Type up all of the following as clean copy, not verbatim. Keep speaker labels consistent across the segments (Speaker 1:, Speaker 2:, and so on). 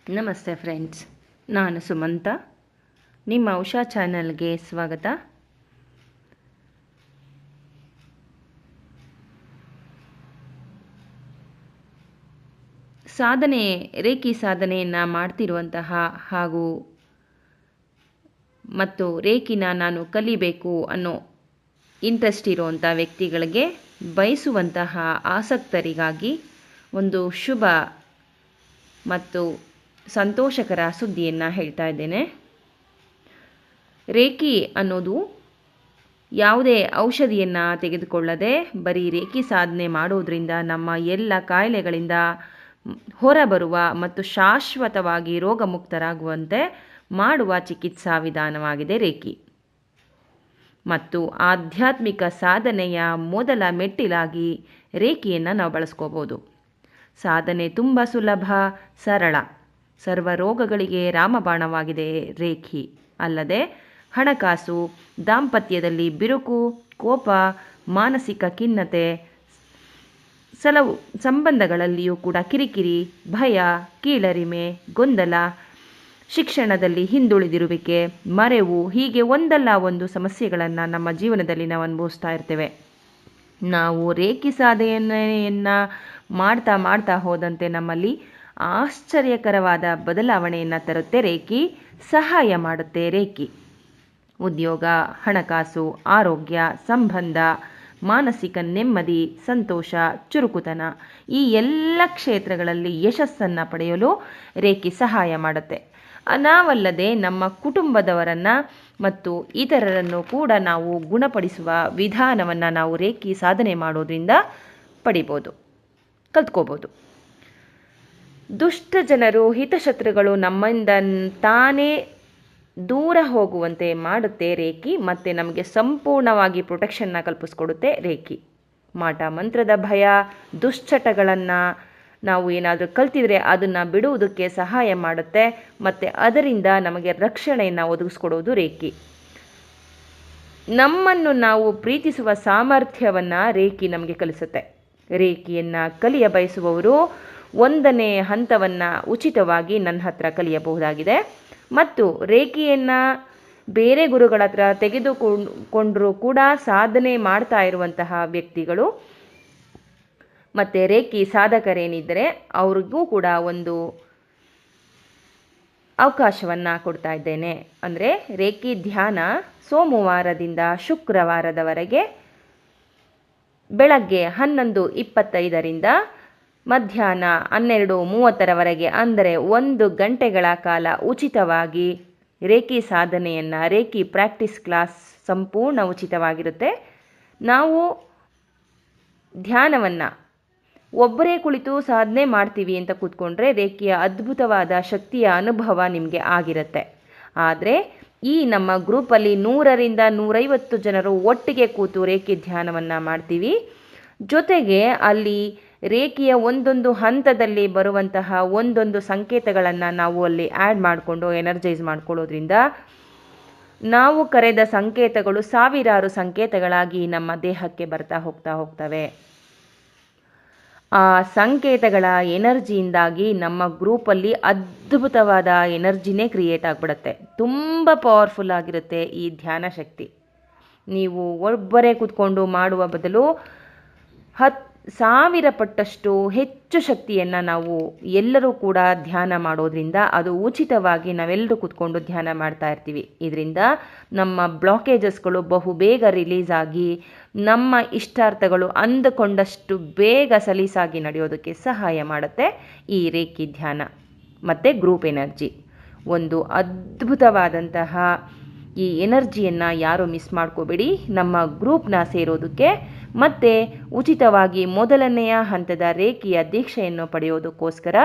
Speaker 1: ನಮಸ್ತೆ ಫ್ರೆಂಡ್ಸ್, ನಾನು ಸುಮಂತ. ನಿಮ್ಮ ಉಷಾ ಚಾನಲ್ಗೆ ಸ್ವಾಗತ. ರೇಖಿ ಸಾಧನೆಯನ್ನು ಮಾಡ್ತಿರುವಂತಹ ಮತ್ತು ರೇಖಿನ ನಾನು ಕಲಿಬೇಕು ಅನ್ನೋ ಇಂಟ್ರೆಸ್ಟ್ ಇರುವಂಥ ವ್ಯಕ್ತಿಗಳಿಗೆ, ಬಯಸುವಂತಹ ಆಸಕ್ತರಿಗಾಗಿ ಒಂದು ಶುಭ ಮತ್ತು ಸಂತೋಷಕರ ಸುದ್ದಿಯನ್ನು ಹೇಳ್ತಾ ಇದ್ದೇನೆ. ರೇಖಿ ಅನ್ನೋದು ಯಾವುದೇ ಔಷಧಿಯನ್ನು ತೆಗೆದುಕೊಳ್ಳದೆ ಬರೀ ರೇಖಿ ಸಾಧನೆ ಮಾಡೋದ್ರಿಂದ ನಮ್ಮ ಎಲ್ಲ ಕಾಯಿಲೆಗಳಿಂದ ಹೊರಬರುವ ಮತ್ತು ಶಾಶ್ವತವಾಗಿ ರೋಗಮುಕ್ತರಾಗುವಂತೆ ಮಾಡುವ ಚಿಕಿತ್ಸಾ ವಿಧಾನವಾಗಿದೆ ರೇಖಿ. ಮತ್ತು ಆಧ್ಯಾತ್ಮಿಕ ಸಾಧನೆಯ ಮೊದಲ ಮೆಟ್ಟಿಲಾಗಿ ರೇಖಿಯನ್ನು ನಾವು ಬಳಸ್ಕೋಬೋದು. ಸಾಧನೆ ತುಂಬ ಸುಲಭ, ಸರಳ. ಸರ್ವ ರೋಗಗಳಿಗೆ ರಾಮಬಾಣವಾಗಿದೆ ರೇಖಿ. ಅಲ್ಲದೆ ಹಣಕಾಸು, ದಾಂಪತ್ಯದಲ್ಲಿ ಬಿರುಕು, ಕೋಪ, ಮಾನಸಿಕ ಖಿನ್ನತೆ, ಸಂಬಂಧಗಳಲ್ಲಿಯೂ ಕೂಡ ಕಿರಿಕಿರಿ, ಭಯ, ಕೀಳರಿಮೆ, ಗೊಂದಲ, ಶಿಕ್ಷಣದಲ್ಲಿ ಹಿಂದುಳಿದಿರುವಿಕೆ, ಮರೆವು, ಹೀಗೆ ಒಂದಲ್ಲ ಒಂದು ಸಮಸ್ಯೆಗಳನ್ನು ನಮ್ಮ ಜೀವನದಲ್ಲಿ ನಾವು ಅನುಭವಿಸ್ತಾ ಇರ್ತೇವೆ. ನಾವು ರೇಖಿ ಸಾಧನೆಯನ್ನು ಮಾಡ್ತಾ ಹೋದಂತೆ ನಮ್ಮಲ್ಲಿ ಆಶ್ಚರ್ಯಕರವಾದ ಬದಲಾವಣೆಯನ್ನು ತರುತ್ತೆ ರೇಖಿ. ಸಹಾಯ ಮಾಡುತ್ತೆ ರೇಖಿ. ಉದ್ಯೋಗ, ಹಣಕಾಸು, ಆರೋಗ್ಯ, ಸಂಬಂಧ, ಮಾನಸಿಕ ನೆಮ್ಮದಿ, ಸಂತೋಷ, ಚುರುಕುತನ, ಈ ಎಲ್ಲ ಕ್ಷೇತ್ರಗಳಲ್ಲಿ ಯಶಸ್ಸನ್ನು ಪಡೆಯಲು ರೇಖಿ ಸಹಾಯ ಮಾಡುತ್ತೆ. ನಾವಲ್ಲದೆ ನಮ್ಮ ಕುಟುಂಬದವರನ್ನು ಮತ್ತು ಇತರರನ್ನು ಕೂಡ ನಾವು ಗುಣಪಡಿಸುವ ವಿಧಾನವನ್ನು ನಾವು ರೇಖಿ ಸಾಧನೆ ಮಾಡೋದ್ರಿಂದ ಕಲ್ತ್ಕೋಬೋದು. ದುಷ್ಟ ಜನರು, ಹಿತಶತ್ರುಗಳು ನಮ್ಮಿಂದ ತಾನೇ ದೂರ ಹೋಗುವಂತೆ ಮಾಡುತ್ತೆ ರೇಖಿ. ಮತ್ತು ನಮಗೆ ಸಂಪೂರ್ಣವಾಗಿ ಪ್ರೊಟೆಕ್ಷನ್ನ ಕಲ್ಪಿಸ್ಕೊಡುತ್ತೆ ರೇಖಿ. ಮಾಟ ಮಂತ್ರದ ಭಯ, ದುಶ್ಚಟಗಳನ್ನು ನಾವು ಏನಾದರೂ ಕಲ್ತಿದ್ರೆ ಅದನ್ನು ಬಿಡುವುದಕ್ಕೆ ಸಹಾಯ ಮಾಡುತ್ತೆ. ಮತ್ತು ಅದರಿಂದ ನಮಗೆ ರಕ್ಷಣೆಯನ್ನು ಒದಗಿಸ್ಕೊಡೋದು ರೇಖಿ. ನಮ್ಮನ್ನು ನಾವು ಪ್ರೀತಿಸುವ ಸಾಮರ್ಥ್ಯವನ್ನು ರೇಖಿ ನಮಗೆ ಕಲಿಸುತ್ತೆ. ರೇಖಿಯನ್ನು ಕಲಿಯ ಬಯಸುವವರು 1ನೇ ಹಂತವನ್ನು ಉಚಿತವಾಗಿ ನನ್ನ ಹತ್ರ ಕಲಿಯಬಹುದಾಗಿದೆ. ಮತ್ತು ರೇಖಿಯನ್ನು ಬೇರೆ ಗುರುಗಳ ಹತ್ರ ತೆಗೆದುಕೊಂಡರೂ ಕೂಡ ಸಾಧನೆ ಮಾಡ್ತಾ ಇರುವಂತಹ ವ್ಯಕ್ತಿಗಳು ಮತ್ತು ರೇಖಿ ಸಾಧಕರೇನಿದ್ದರೆ ಅವ್ರಿಗೂ ಕೂಡ ಒಂದು ಅವಕಾಶವನ್ನು ಕೊಡ್ತಾ ಇದ್ದೇನೆ. ಅಂದರೆ ರೇಖಿ ಧ್ಯಾನ ಸೋಮವಾರದಿಂದ ಶುಕ್ರವಾರದವರೆಗೆ ಬೆಳಗ್ಗೆ 11:25ರಿಂದ ಮಧ್ಯಾಹ್ನ 12:30ರವರೆಗೆ, ಅಂದರೆ 1 ಗಂಟೆಗಳ ಕಾಲ ಉಚಿತವಾಗಿ ರೇಖಿ ಸಾಧನೆಯನ್ನು, ರೇಖಿ ಪ್ರಾಕ್ಟೀಸ್ ಕ್ಲಾಸ್ ಸಂಪೂರ್ಣ ಉಚಿತವಾಗಿರುತ್ತೆ. ನಾವು ಧ್ಯಾನವನ್ನು ಒಬ್ಬರೇ ಕುಳಿತು ಸಾಧನೆ ಮಾಡ್ತೀವಿ ಅಂತ ಕೂತ್ಕೊಂಡ್ರೆ ರೇಖಿಯ ಅದ್ಭುತವಾದ ಶಕ್ತಿಯ ಅನುಭವ ನಿಮಗೆ ಆಗಿರುತ್ತೆ. ಆದರೆ ಈ ನಮ್ಮ ಗ್ರೂಪಲ್ಲಿ 100ರಿಂದ 150 ಜನರು ಒಟ್ಟಿಗೆ ಕೂತು ರೇಖಿ ಧ್ಯಾನವನ್ನು ಮಾಡ್ತೀವಿ. ಜೊತೆಗೆ ಅಲ್ಲಿ ರೇಖಿಯ ಒಂದೊಂದು ಹಂತದಲ್ಲಿ ಬರುವಂತಹ ಒಂದೊಂದು ಸಂಕೇತಗಳನ್ನು ನಾವು ಅಲ್ಲಿ ಆ್ಯಡ್ ಮಾಡಿಕೊಂಡು ಎನರ್ಜೈಸ್ ಮಾಡ್ಕೊಳ್ಳೋದ್ರಿಂದ ನಾವು ಕರೆದ ಸಂಕೇತಗಳು ಸಾವಿರಾರು ಸಂಕೇತಗಳಾಗಿ ನಮ್ಮ ದೇಹಕ್ಕೆ ಬರ್ತಾ ಹೋಗ್ತವೆ. ಆ ಸಂಕೇತಗಳ ಎನರ್ಜಿಯಿಂದಾಗಿ ನಮ್ಮ ಗ್ರೂಪಲ್ಲಿ ಅದ್ಭುತವಾದ ಎನರ್ಜಿನೇ ಕ್ರಿಯೇಟ್ ಆಗಿಬಿಡುತ್ತೆ. ತುಂಬ ಪವರ್ಫುಲ್ ಆಗಿರುತ್ತೆ ಈ ಧ್ಯಾನ ಶಕ್ತಿ. ನೀವು ಒಬ್ಬರೇ ಕೂತ್ಕೊಂಡು ಮಾಡುವ ಬದಲು 10,000 ಪಟ್ಟಷ್ಟು ಹೆಚ್ಚು ಶಕ್ತಿಯನ್ನು ನಾವು ಎಲ್ಲರೂ ಕೂಡ ಧ್ಯಾನ ಮಾಡೋದ್ರಿಂದ, ಅದು ಉಚಿತವಾಗಿ ನಾವೆಲ್ಲರೂ ಕೂತ್ಕೊಂಡು ಧ್ಯಾನ ಮಾಡ್ತಾ ಇರ್ತೀವಿ. ಇದರಿಂದ ನಮ್ಮ ಬ್ಲಾಕೇಜಸ್ಗಳು ಬಹುಬೇಗ ರಿಲೀಸ್ ಆಗಿ ನಮ್ಮ ಇಷ್ಟಾರ್ಥಗಳು ಅಂದುಕೊಂಡಷ್ಟು ಬೇಗ ಸಲೀಸಾಗಿ ನಡೆಯೋದಕ್ಕೆ ಸಹಾಯ ಮಾಡುತ್ತೆ ಈ ರೇಖಿ ಧ್ಯಾನ ಮತ್ತು ಗ್ರೂಪ್ ಎನರ್ಜಿ. ಒಂದು ಅದ್ಭುತವಾದಂತಹ ಈ ಎನರ್ಜಿಯನ್ನು ಯಾರೂ ಮಿಸ್ ಮಾಡ್ಕೋಬೇಡಿ. ನಮ್ಮ ಗ್ರೂಪ್ನ ಸೇರೋದಕ್ಕೆ ಮತ್ತು ಉಚಿತವಾಗಿ 1ನೇ ಹಂತದ ರೇಖಿಯ ದೀಕ್ಷೆಯನ್ನು ಪಡೆಯೋದಕ್ಕೋಸ್ಕರ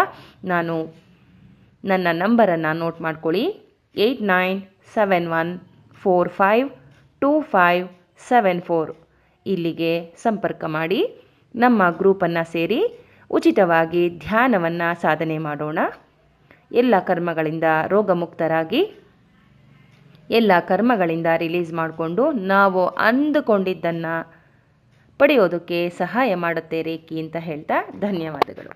Speaker 1: ನನ್ನ ನಂಬರನ್ನು ನೋಟ್ ಮಾಡ್ಕೊಳ್ಳಿ. 8971452574. ಇಲ್ಲಿಗೆ ಸಂಪರ್ಕ ಮಾಡಿ ನಮ್ಮ ಗ್ರೂಪನ್ನು ಸೇರಿ ಉಚಿತವಾಗಿ ಧ್ಯಾನವನ್ನು ಸಾಧನೆ ಮಾಡೋಣ. ಎಲ್ಲ ಕರ್ಮಗಳಿಂದ ರೋಗಮುಕ್ತರಾಗಿ, ಎಲ್ಲ ಕರ್ಮಗಳಿಂದ ರಿಲೀಸ್ ಮಾಡಿಕೊಂಡು ನಾವು ಅಂದುಕೊಂಡಿದ್ದನ್ನು ಪಡೆಯೋದಕ್ಕೆ ಸಹಾಯ ಮಾಡುತ್ತೆ ರೇಖಿ ಅಂತ ಹೇಳ್ತಾ ಧನ್ಯವಾದಗಳು.